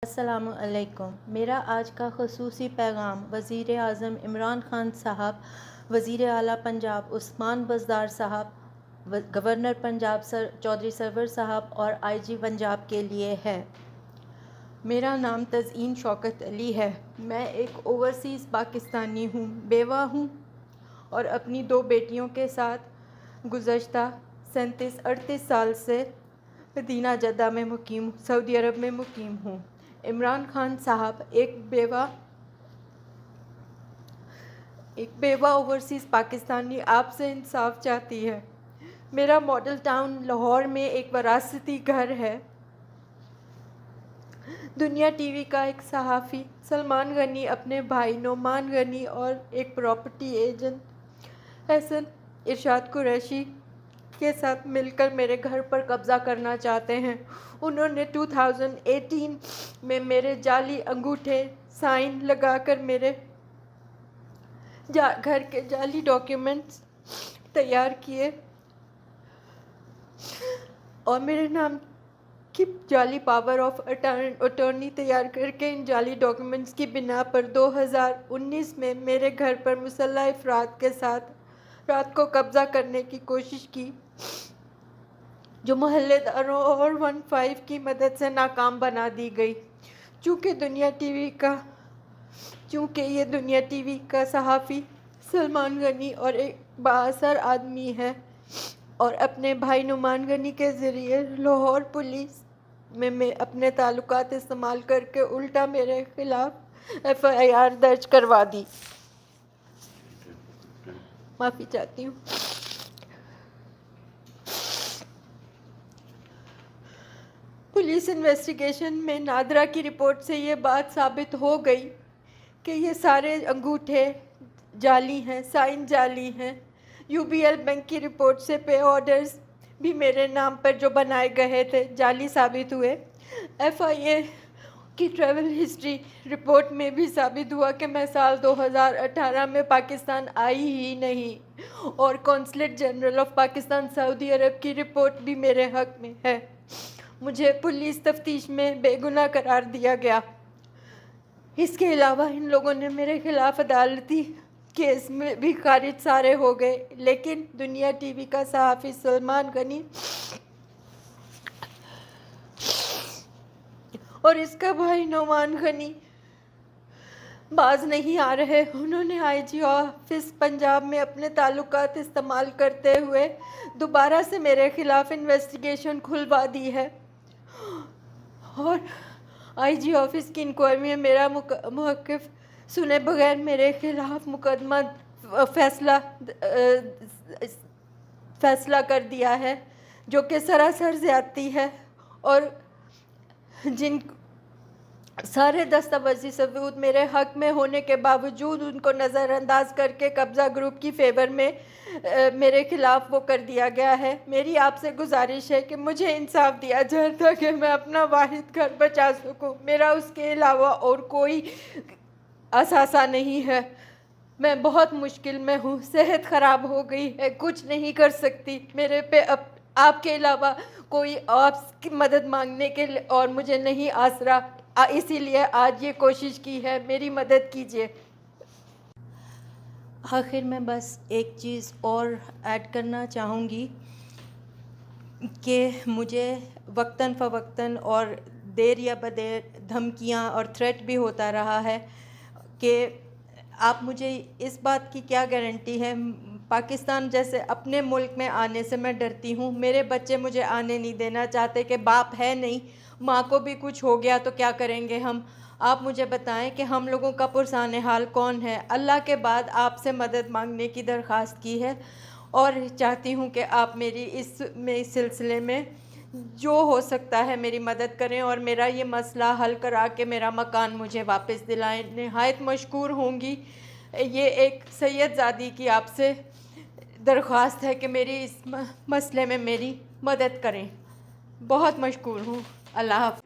السلام علیکم۔ میرا آج کا خصوصی پیغام وزیر اعظم عمران خان صاحب، وزیر اعلیٰ پنجاب عثمان بزدار صاحب، گورنر پنجاب چودھری سرور صاحب اور آئی جی پنجاب کے لیے ہے۔ میرا نام تزئین شوکت علی ہے۔ میں ایک اوورسیز پاکستانی ہوں، بیوہ ہوں اور اپنی 2 بیٹیوں کے ساتھ گزشتہ 37-38 سال سے مدینہ جدہ میں مقیم، سعودی عرب میں مقیم ہوں۔ عمران خان صاحب ایک بیوہ اوورسیز پاکستانی آپ سے انصاف چاہتی ہے۔ میرا ماڈل ٹاؤن لاہور میں ایک وراثتی گھر ہے۔ دنیا ٹی وی کا ایک صحافی سلمان غنی اپنے بھائی نعمان غنی اور ایک پراپرٹی ایجنٹ حسن ارشاد قریشی کے ساتھ مل کر میرے گھر پر قبضہ کرنا چاہتے ہیں۔ انہوں نے 2018 میں میرے جعلی انگوٹھے سائن لگا کر میرے گھر کے جعلی ڈاکیومنٹس تیار کیے اور میرے نام کی جعلی پاور آف اٹارنی تیار کر کے ان جعلی ڈاکیومنٹس کی بنا پر 2019 میں میرے گھر پر مسلح افراد کے ساتھ رات کو قبضہ کرنے کی کوشش کی، جو محلے داروں اور 15 کی مدد سے ناکام بنا دی گئی۔ چونکہ یہ دنیا ٹی وی کا صحافی سلمان غنی اور ایک بااثر آدمی ہے اور اپنے بھائی نعمان غنی کے ذریعے لاہور پولیس میں اپنے تعلقات استعمال کر کے الٹا میرے خلاف FIR درج کروا دی۔ معافی چاہتی ہوں۔ پولیس انویسٹیگیشن میں نادرا کی رپورٹ سے یہ بات ثابت ہو گئی کہ یہ سارے انگوٹھے جعلی ہیں، سائن جعلی ہیں۔ UBL بینک کی رپورٹ سے پے آرڈرز بھی میرے نام پر جو بنائے گئے تھے جعلی ثابت ہوئے۔ FIA کی ٹریول ہسٹری رپورٹ میں بھی ثابت ہوا کہ میں سال 2018 میں پاکستان آئی ہی نہیں اور قونصلیٹ جنرل آف پاکستان سعودی عرب کی رپورٹ بھی میرے حق میں ہے۔ مجھے پولیس تفتیش میں بے گناہ قرار دیا گیا۔ اس کے علاوہ ان لوگوں نے میرے خلاف عدالتی کیس میں بھی خارج سارے ہو گئے، لیکن دنیا ٹی وی کا صحافی سلمان غنی اور اس کا بھائی نعمان غنی باز نہیں آ رہے۔ انہوں نے IG آفس پنجاب میں اپنے تعلقات استعمال کرتے ہوئے دوبارہ سے میرے خلاف انویسٹیگیشن کھلوا دی ہے اور IG آفس کی انکوائری میں میرا موقف سنے بغیر میرے خلاف مقدمہ فیصلہ کر دیا ہے، جو کہ سراسر زیادتی ہے اور جن سارے دستاویزی ثبوت میرے حق میں ہونے کے باوجود ان کو نظر انداز کر کے قبضہ گروپ کی فیور میں میرے خلاف وہ کر دیا گیا ہے۔ میری آپ سے گزارش ہے کہ مجھے انصاف دیا جائے تاکہ میں اپنا واحد گھر بچا سکوں۔ میرا اس کے علاوہ اور کوئی اثاثہ نہیں ہے۔ میں بہت مشکل میں ہوں، صحت خراب ہو گئی ہے، کچھ نہیں کر سکتی۔ میرے پہ آپ کے علاوہ کوئی آپ کی مدد مانگنے کے اور مجھے نہیں آسرا، اسی لیے آج یہ کوشش کی ہے، میری مدد کیجیے۔ آخر میں بس ایک چیز اور ایڈ کرنا چاہوں گی کہ مجھے وقتاً فوقتاً اور دیر یا بدیر دھمکیاں اور تھریٹ بھی ہوتا رہا ہے کہ آپ مجھے اس بات کی کیا گارنٹی ہے۔ پاکستان جیسے اپنے ملک میں آنے سے میں ڈرتی ہوں۔ میرے بچے مجھے آنے نہیں دینا چاہتے کہ باپ ہے نہیں، ماں کو بھی کچھ ہو گیا تو کیا کریں گے ہم۔ آپ مجھے بتائیں کہ ہم لوگوں کا پرسان حال کون ہے۔ اللہ کے بعد آپ سے مدد مانگنے کی درخواست کی ہے اور چاہتی ہوں کہ آپ میری اس سلسلے میں جو ہو سکتا ہے میری مدد کریں اور میرا یہ مسئلہ حل کرا کے میرا مکان مجھے واپس دلائیں۔ نہایت مشکور ہوں گی۔ یہ ایک سید زادی کی آپ سے درخواست ہے کہ میری اس مسئلے میں میری مدد کریں۔ بہت مشکور ہوں۔ اللہ حافظ۔